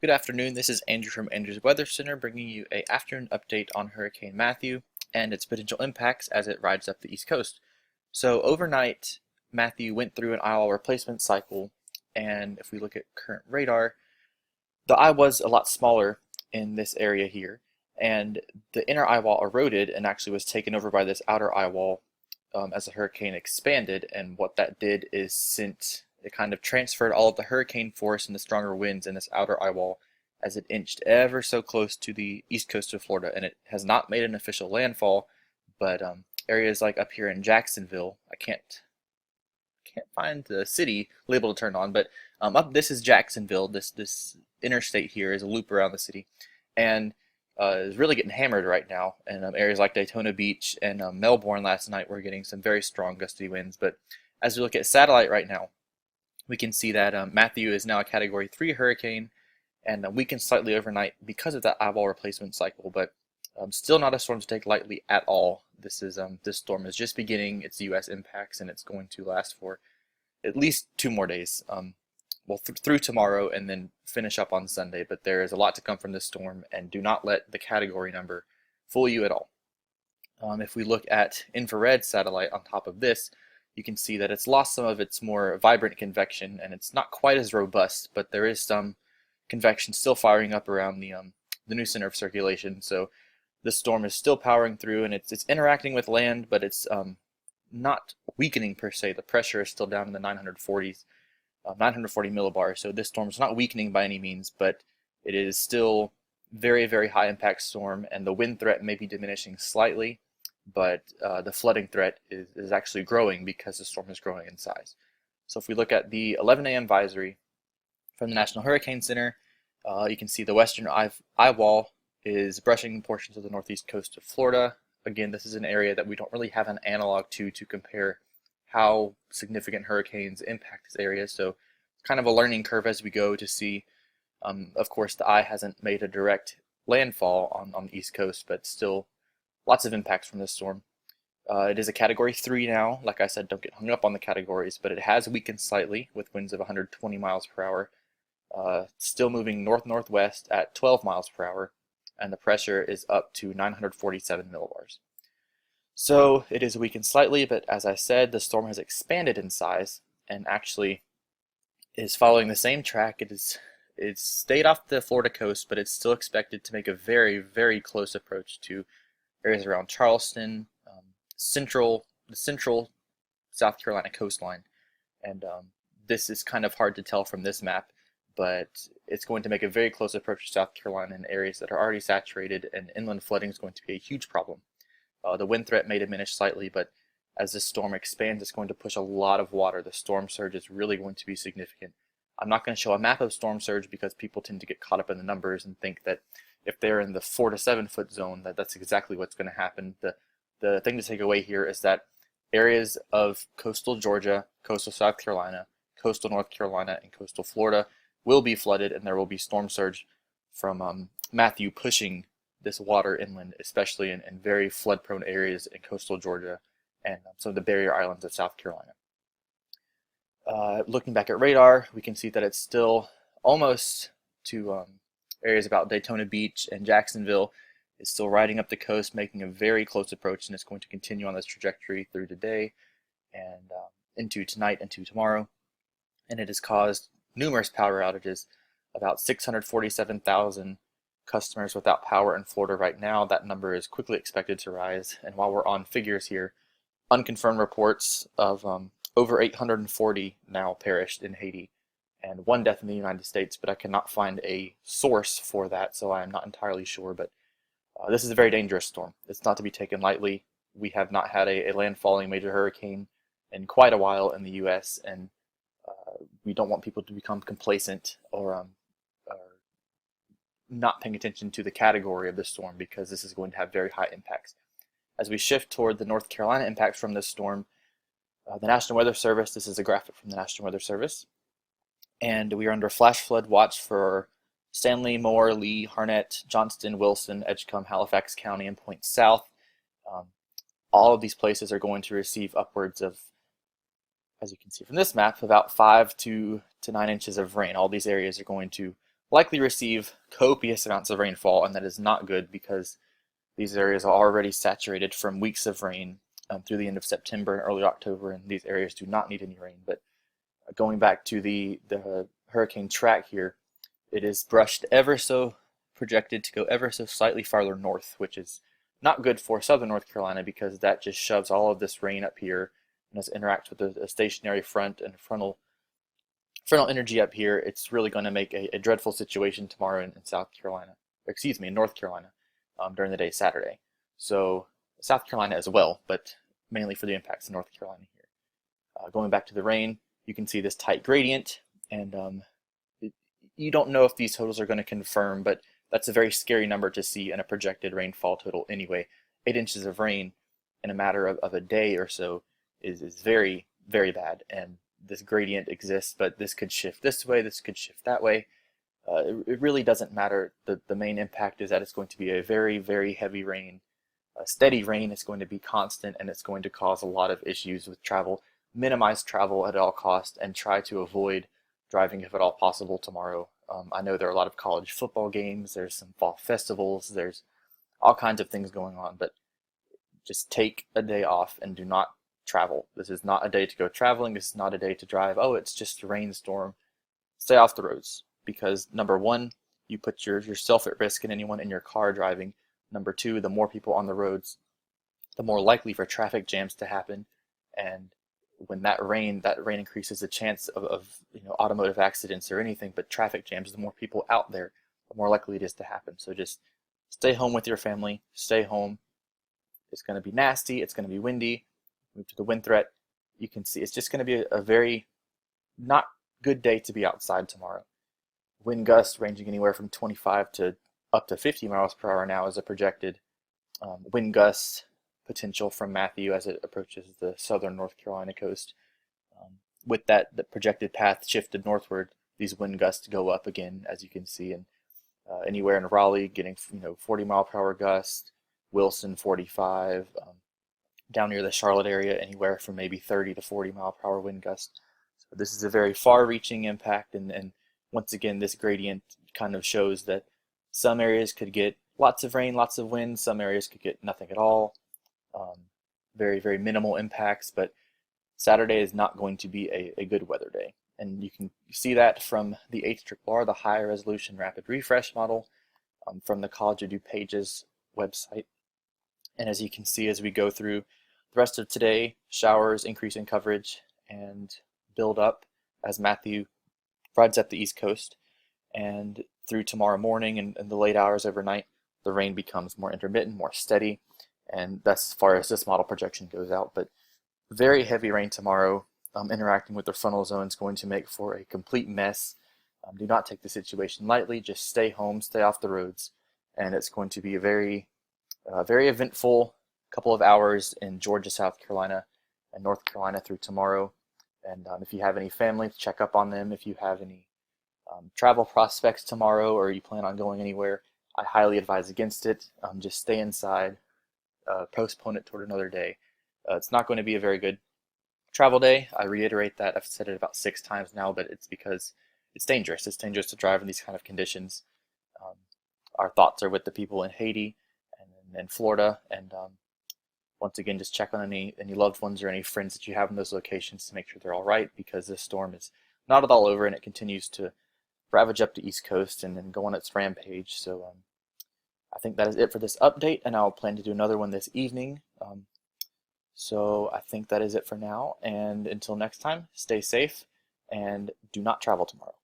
Good afternoon. This is Andrew from Andrew's Weather Center bringing you an afternoon update on Hurricane Matthew and its potential impacts as it rides up the East Coast. So overnight, Matthew went through an eye wall replacement cycle, and if we look at current radar, the eye was a lot smaller in this area here, and the inner eye wall eroded and actually was taken over by this outer eye wall as the hurricane expanded. And what that did is it kind of transferred all of the hurricane force and the stronger winds in this outer eye wall as it inched ever so close to the east coast of Florida. And it has not made an official landfall, but areas like up here in Jacksonville, I can't find the city label to turn on, but this is Jacksonville. This interstate here is a loop around the city, and is really getting hammered right now. And areas like Daytona Beach and Melbourne last night were getting some very strong gusty winds. But as we look at satellite right now, we can see that Matthew is now a Category 3 hurricane and weakened slightly overnight because of that eyeball replacement cycle, but still not a storm to take lightly at all. This storm is just beginning its U.S. impacts, and it's going to last for at least 2 more days. Through tomorrow and then finish up on Sunday, but there is a lot to come from this storm, and do not let the category number fool you at all. If we look at infrared satellite on top of this, you can see that it's lost some of its more vibrant convection, and it's not quite as robust, but there is some convection still firing up around the new center of circulation. So this storm is still powering through, and it's interacting with land, but it's not weakening per se. The pressure is still down in the 940s. 940 millibars. So this storm is not weakening by any means, but it is still very, very high impact storm, and the wind threat may be diminishing slightly, but the flooding threat is actually growing because the storm is growing in size. So if we look at the 11 a.m. advisory from the National Hurricane Center, you can see the western eye wall is brushing portions of the northeast coast of Florida. Again, this is an area that we don't really have an analog to compare how significant hurricanes impact this area. So it's kind of a learning curve as we go to see. Of course, the eye hasn't made a direct landfall on the East Coast, but still lots of impacts from this storm. It is a Category 3 now. Like I said, don't get hung up on the categories, but it has weakened slightly with winds of 120 miles per hour. Still moving north-northwest at 12 miles per hour, and the pressure is up to 947 millibars. So it is weakened slightly, but as I said, the storm has expanded in size and actually is following the same track. It's stayed off the Florida coast, but it's still expected to make a very, very close approach to areas around Charleston, the central South Carolina coastline. And this is kind of hard to tell from this map, but it's going to make a very close approach to South Carolina in areas that are already saturated, and inland flooding is going to be a huge problem. The wind threat may diminish slightly, but as this storm expands, it's going to push a lot of water. The storm surge is really going to be significant. I'm not going to show a map of storm surge because people tend to get caught up in the numbers and think that if they're in the 4 to 7 foot zone, that's exactly what's going to happen. The thing to take away here is that areas of coastal Georgia, coastal South Carolina, coastal North Carolina, and coastal Florida will be flooded, and there will be storm surge from Matthew pushing this water inland, especially in very flood-prone areas in coastal Georgia and some of the barrier islands of South Carolina. Looking back at radar, we can see that it's still almost to areas about Daytona Beach and Jacksonville. It's still riding up the coast, making a very close approach, and it's going to continue on this trajectory through today and into tonight and to tomorrow. And it has caused numerous power outages, about 647,000 customers without power in Florida right now. That number is quickly expected to rise. And while we're on figures here, unconfirmed reports of over 840 now perished in Haiti, and 1 death in the United States, but I cannot find a source for that, so I am not entirely sure. But this is a very dangerous storm. It's not to be taken lightly. We have not had a landfalling major hurricane in quite a while in the U.S., and we don't want people to become complacent or not paying attention to the category of the storm, because this is going to have very high impacts. As we shift toward the North Carolina impacts from this storm, the National Weather Service, this is a graphic from the National Weather Service, and we are under flash flood watch for Stanley, Moore, Lee, Harnett, Johnston, Wilson, Edgecombe, Halifax County, and Point South. All of these places are going to receive upwards of, as you can see from this map, about 5 to 9 inches of rain. All these areas are going to likely receive copious amounts of rainfall, and that is not good because these areas are already saturated from weeks of rain through the end of September and early October, and these areas do not need any rain. But going back to the hurricane track here, it is brushed ever so, projected to go ever so slightly farther north, which is not good for southern North Carolina because that just shoves all of this rain up here, and as it interacts with a stationary front and frontal energy up here, it's really going to make a dreadful situation tomorrow in South Carolina, excuse me, in North Carolina during the day Saturday. So South Carolina as well, but mainly for the impacts in North Carolina here. Going back to the rain, you can see this tight gradient, and you don't know if these totals are going to confirm, but that's a very scary number to see in a projected rainfall total anyway. 8 inches of rain in a matter of a day or so is very, very bad, and this gradient exists, but this could shift this way, this could shift that way. It really doesn't matter. The main impact is that it's going to be a very, very heavy rain. A steady rain is going to be constant, and it's going to cause a lot of issues with travel. Minimize travel at all costs and try to avoid driving if at all possible tomorrow. I know there are a lot of college football games, there's some fall festivals, there's all kinds of things going on, but just take a day off and do not travel. This is not a day to go traveling. This is not a day to drive. Oh, it's just a rainstorm. Stay off the roads because number one, you put yourself at risk and anyone in your car driving. Number two, the more people on the roads, the more likely for traffic jams to happen. And when that rain increases the chance of automotive accidents or anything, but traffic jams, the more people out there, the more likely it is to happen. So just stay home with your family. Stay home. It's going to be nasty. It's going to be windy. Move to the wind threat. You can see it's just going to be a very not good day to be outside tomorrow. Wind gusts ranging anywhere from 25 to up to 50 miles per hour now is a projected wind gust potential from Matthew as it approaches the southern North Carolina coast. With the projected path shifted northward, these wind gusts go up again, as you can see, and anywhere in Raleigh getting 40 mile per hour gusts, Wilson 45, down near the Charlotte area anywhere from maybe 30 to 40 mile per hour wind gusts. So this is a very far-reaching impact, and once again this gradient kind of shows that some areas could get lots of rain, lots of wind, some areas could get nothing at all. Very, very minimal impacts, but Saturday is not going to be a good weather day. And you can see that from the HRRR, the High Resolution Rapid Refresh Model, from the College of DuPage's website. And as you can see as we go through the rest of today, showers increase in coverage and build up as Matthew rides up the East Coast. And through tomorrow morning and the late hours overnight, the rain becomes more intermittent, more steady. And that's as far as this model projection goes out. But very heavy rain tomorrow, interacting with the frontal zone is going to make for a complete mess. Do not take the situation lightly. Just stay home, stay off the roads, and it's going to be a very eventful couple of hours in Georgia, South Carolina, and North Carolina through tomorrow. And if you have any family, check up on them. If you have any travel prospects tomorrow, or you plan on going anywhere, I highly advise against it. Just stay inside. Postpone it toward another day. It's not going to be a very good travel day. I reiterate that. I've said it about 6 times now, but it's because it's dangerous. It's dangerous to drive in these kind of conditions. Our thoughts are with the people in Haiti and in Florida, and once again, just check on any loved ones or any friends that you have in those locations to make sure they're all right, because this storm is not at all over and it continues to ravage up the East Coast and then go on its rampage. So I think that is it for this update, and I'll plan to do another one this evening. So I think that is it for now, and until next time, stay safe and do not travel tomorrow.